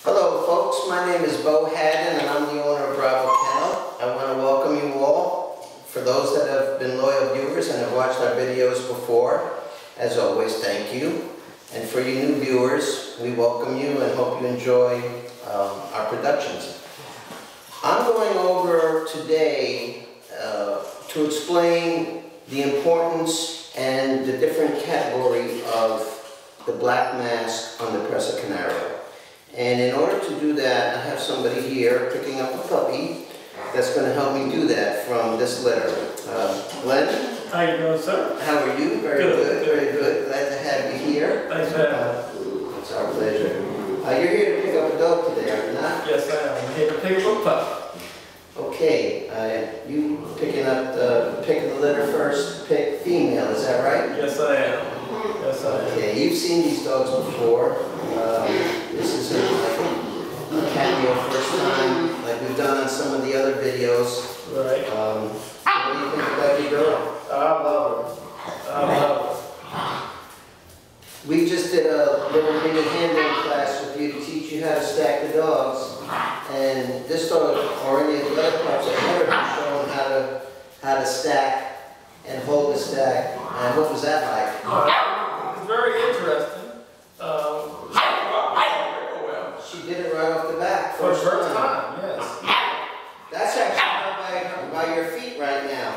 Hello folks, my name is Bo Haddon and I'm the owner of Bravo Kennel. I want to welcome you all. For those that have been loyal viewers and have watched our videos before, as always, thank you. And for you new viewers, we welcome you and hope you enjoy our productions. I'm going over today to explain the importance and the different category of the black mask on the Presa Canario. And in order to do that, I have somebody here picking up a puppy that's going to help me do that from this litter. Glenn? How you doing, sir? How are you? Very good, very good. Glad to have you here. Thanks for having me. It's our pleasure. You're here to pick up a dog today, are you not? Yes, I am. I'm here to pick up a pup. Okay, you picking the litter first, pick female, is that right? Yes, I am. Yes, I am. Okay, you've seen these dogs before. This isn't like a cameo first time, like we've done on some of the other videos. Right. What do you think about your girl? I love her. I love her. We just did a little mini handling class with you to teach you how to stack the dogs. And this dog, or any of the other pups, I've never been shown how to stack and hold the stack. And what was that like? It's very interesting. She did it right off the bat. For the first time, yes. That's actually by your feet right now.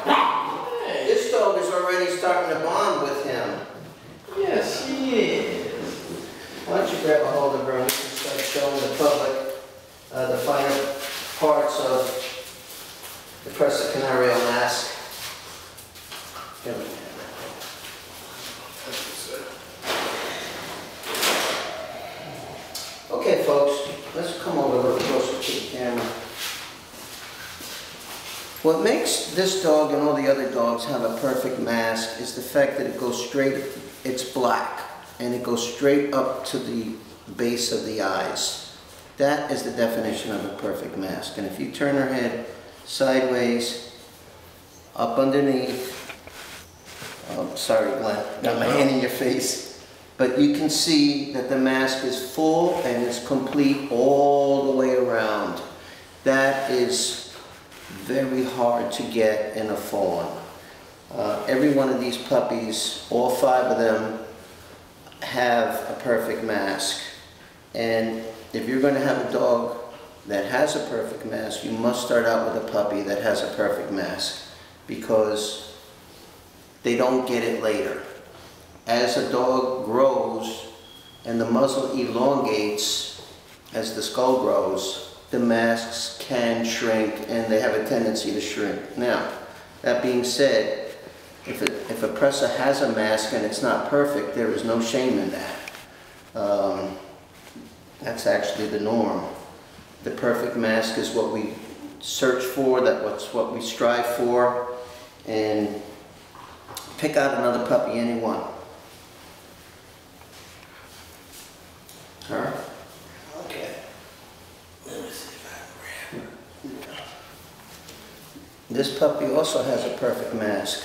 Hey. This dog is already starting to bond with him. Yes, she is. Why don't you grab a hold of her and we can start showing the public the finer parts of the Presa Canario mask. Here we go. Okay folks, let's come over a little closer to the camera. What makes this dog and all the other dogs have a perfect mask is the fact that it goes straight, it's black, and it goes straight up to the base of the eyes. That is the definition of a perfect mask. And if you turn her head sideways, up underneath, oh, sorry Glenn, got my hand in your face. But you can see that the mask is full and it's complete all the way around. That is very hard to get in a fawn. Every one of these puppies, all 5 of them, have a perfect mask. And if you're going to have a dog that has a perfect mask, you must start out with a puppy that has a perfect mask, because they don't get it later. As a dog grows and the muzzle elongates as the skull grows, the masks can shrink and they have a tendency to shrink. Now, that being said, if a Presa has a mask and it's not perfect, there is no shame in that. That's actually the norm. The perfect mask is what we search for, that's what we strive for, and pick out another puppy, anyone. Her? Okay. Let me see if I can grab her. This puppy also has a perfect mask.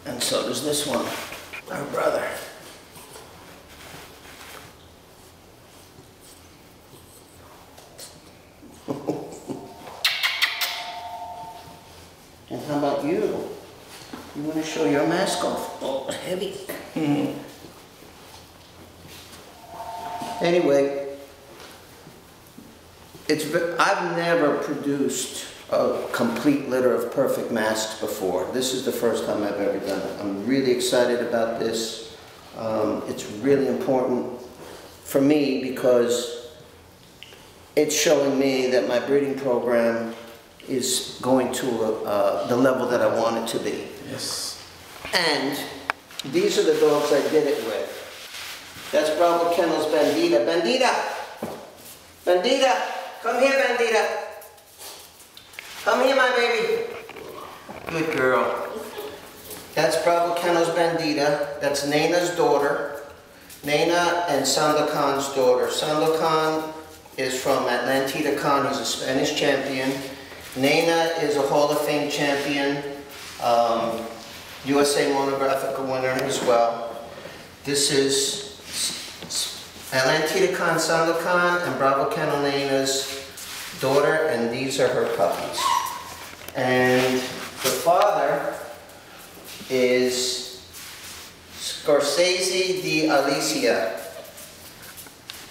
And so does this one, our brother. And how about you? You want to show your mask off? Oh, heavy. Anyway, I've never produced a complete litter of perfect masks before. This is the first time I've ever done it. I'm really excited about this. It's really important for me because it's showing me that my breeding program is going to the level that I want it to be. Yes. And these are the dogs I did it with. That's Bravo Kennel's Bandita. Bandita! Bandita! Come here, Bandita! Come here, my baby. Good girl. That's Bravo Kennel's Bandita. That's Naina's daughter. Naina and Sandokan's daughter. Sandokan is from Atlantita Khan. He's a Spanish champion. Naina is a Hall of Fame champion. USA Monographic winner as well. This is Atlantida Khan Sandokan and Bravo Kennel Naina's daughter, and these are her puppies. And the father is Scorsese di Alicia.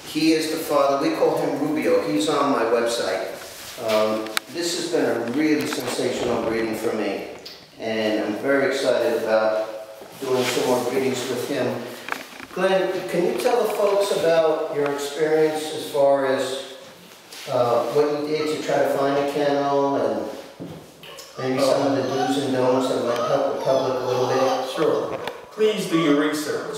He is the father. We call him Rubio. He's on my website. This has been a really sensational breeding for me, and I'm very excited about doing some more breedings with him. Glenn, can you tell the folks about your experience as far as what you did to try to find a kennel, and maybe some of the do's and don'ts that might help the public a little bit? Sure. Please do your research,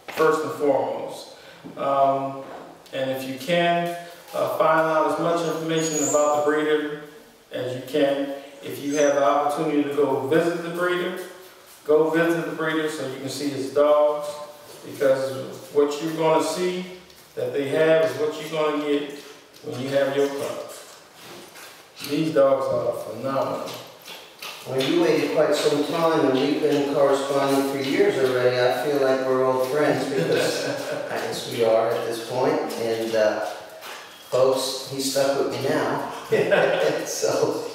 first and foremost. And if you can, find out as much information about the breeder as you can. If you have the opportunity to go visit the breeder, go visit the breeder so you can see his dogs, because what you're going to see that they have is what you're going to get when you have your pups. These dogs are phenomenal. Well, you waited quite some time, and we've been corresponding for years already. I feel like we're old friends, because I guess we are at this point. And folks, he's stuck with me now. So,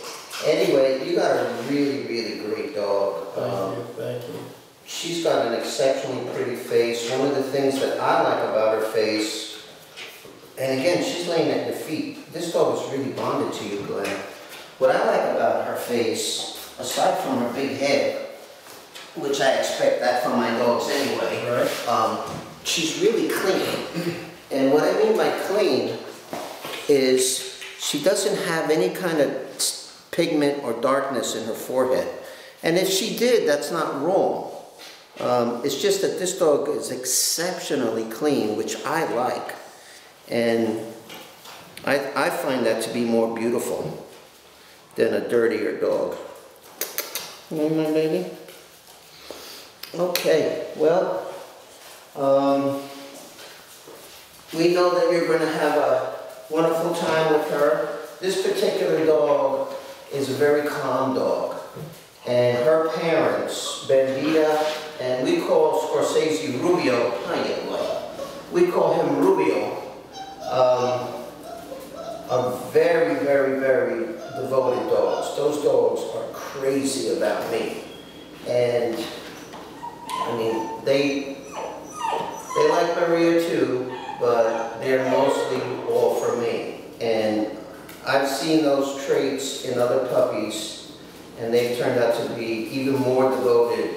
anyway, you got a really, really great dog. Thank you. She's got an exceptionally pretty face. One of the things that I like about her face, and again, she's laying at your feet. This dog is really bonded to you, Glenn. What I like about her face, aside from her big head, which I expect that from my dogs anyway, right. She's really clean. And what I mean by clean is she doesn't have any kind of pigment or darkness in her forehead. And if she did, that's not wrong. It's just that this dog is exceptionally clean, which I like. And I find that to be more beautiful than a dirtier dog. My baby? Okay, well, we know that you're going to have a wonderful time with her. This particular dog is a very calm dog. And her parents, Bandita, and we call Scorsese Rubio, we call him Rubio, are very, very, very devoted dogs. Those dogs are crazy about me. And, I mean, they like Maria too, but they're mostly all for me. And I've seen those traits in other puppies, and they've turned out to be even more devoted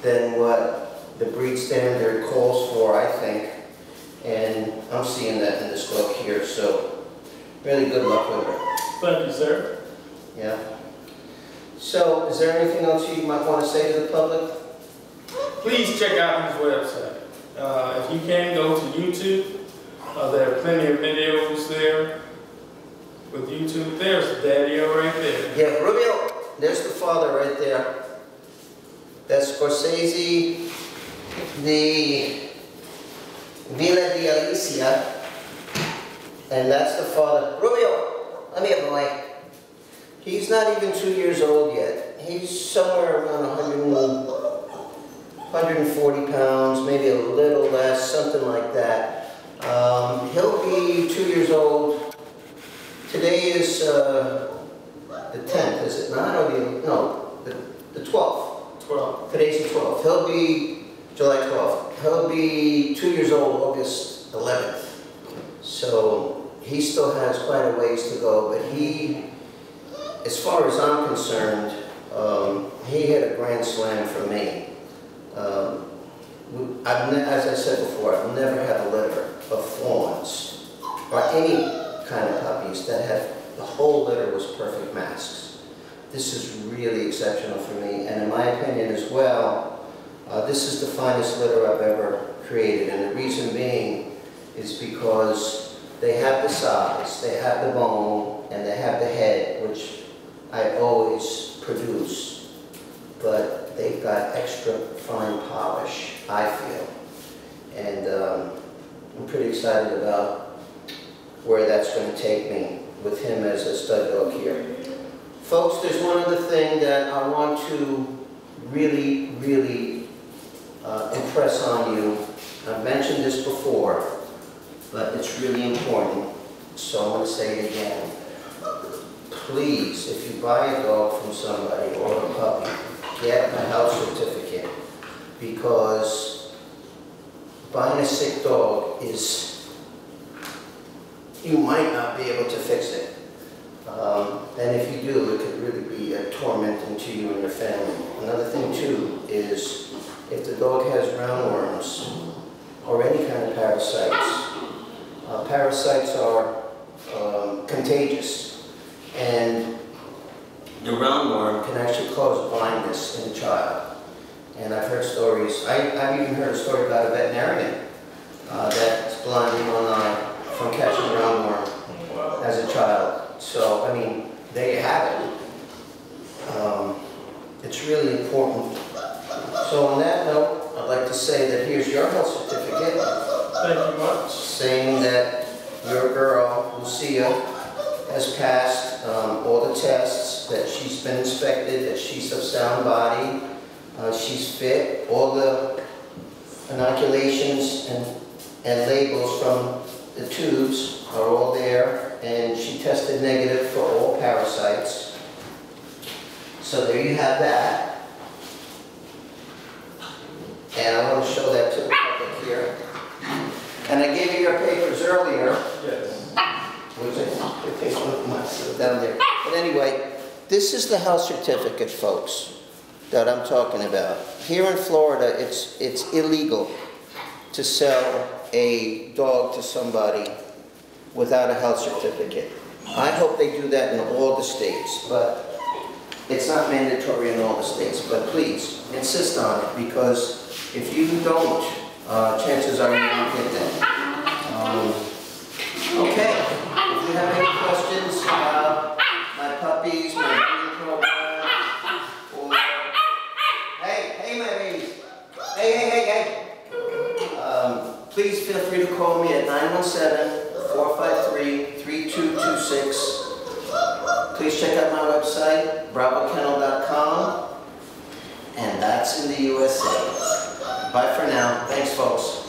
than what the breed standard calls for, I think. And I'm seeing that in this dog here, so really good luck with her. Thank you, sir. Yeah. So, is there anything else you might want to say to the public? Please check out his website. If you can, go to YouTube. There are plenty of videos there with YouTube. There's Daddy-O right there. Yeah, Rubio, there's the father right there. That's Scorsese, the Villa di Alicia, and that's the father. Rubio, come here, boy. He's not even 2 years old yet. He's somewhere around 140 pounds, maybe a little less, something like that. He'll be 2 years old. Today is the 10th, is it not? No, the 12th. 12. Today's the 12th. He'll be July 12th. He'll be 2 years old August 11th. So he still has quite a ways to go, but he, as far as I'm concerned, he hit a grand slam for me. As I said before, I've never had a litter of fawns or any kind of puppies that have, the whole litter was perfect masks. This is really exceptional for me, and in my opinion as well, this is the finest litter I've ever created, and the reason being is because they have the size, they have the bone, and they have the head, which I always produce, but they've got extra fine polish, I feel. And I'm pretty excited about where that's going to take me with him as a stud dog here. Folks, there's one other thing that I want to really impress on you, I've mentioned this before, but it's really important, so I'm going to say it again. Please, if you buy a dog from somebody or a puppy, get a health certificate, because buying a sick dog is, you might not be able to fix it. And if you do, it could really be a tormenting to you and your family. Another thing too is, if the dog has roundworms or any kind of parasites, parasites are contagious, and the roundworm can actually cause blindness in a child. And I've heard stories, I've even heard a story about a veterinarian that's blind in one eye from catching a roundworm as a child. So, I mean, there you have it. It's really important. So on that note, I'd like to say that here's your health certificate. Thank you much. Saying that your girl, Lucia, has passed all the tests, that she's been inspected, that she's of sound body, she's fit, all the inoculations and labels from the tubes are all there, and she tested negative for all parasites. So there you have that. And I want to show that to the public here. And I gave you your papers earlier. Yes. Which it takes one down there. But anyway, this is the health certificate, folks, that I'm talking about. Here in Florida, it's illegal to sell a dog to somebody without a health certificate. I hope they do that in all the states, but it's not mandatory in all the states. But please, insist on it, because if you don't, chances are you won't get that. Okay, if you have any questions about my puppies, my breeding program, or... Hey, my babies! Hey! Please feel free to call me at 917-453-3226. Please check out my website, bravokennel.com, and that's in the USA. Bye for now. Thanks, folks.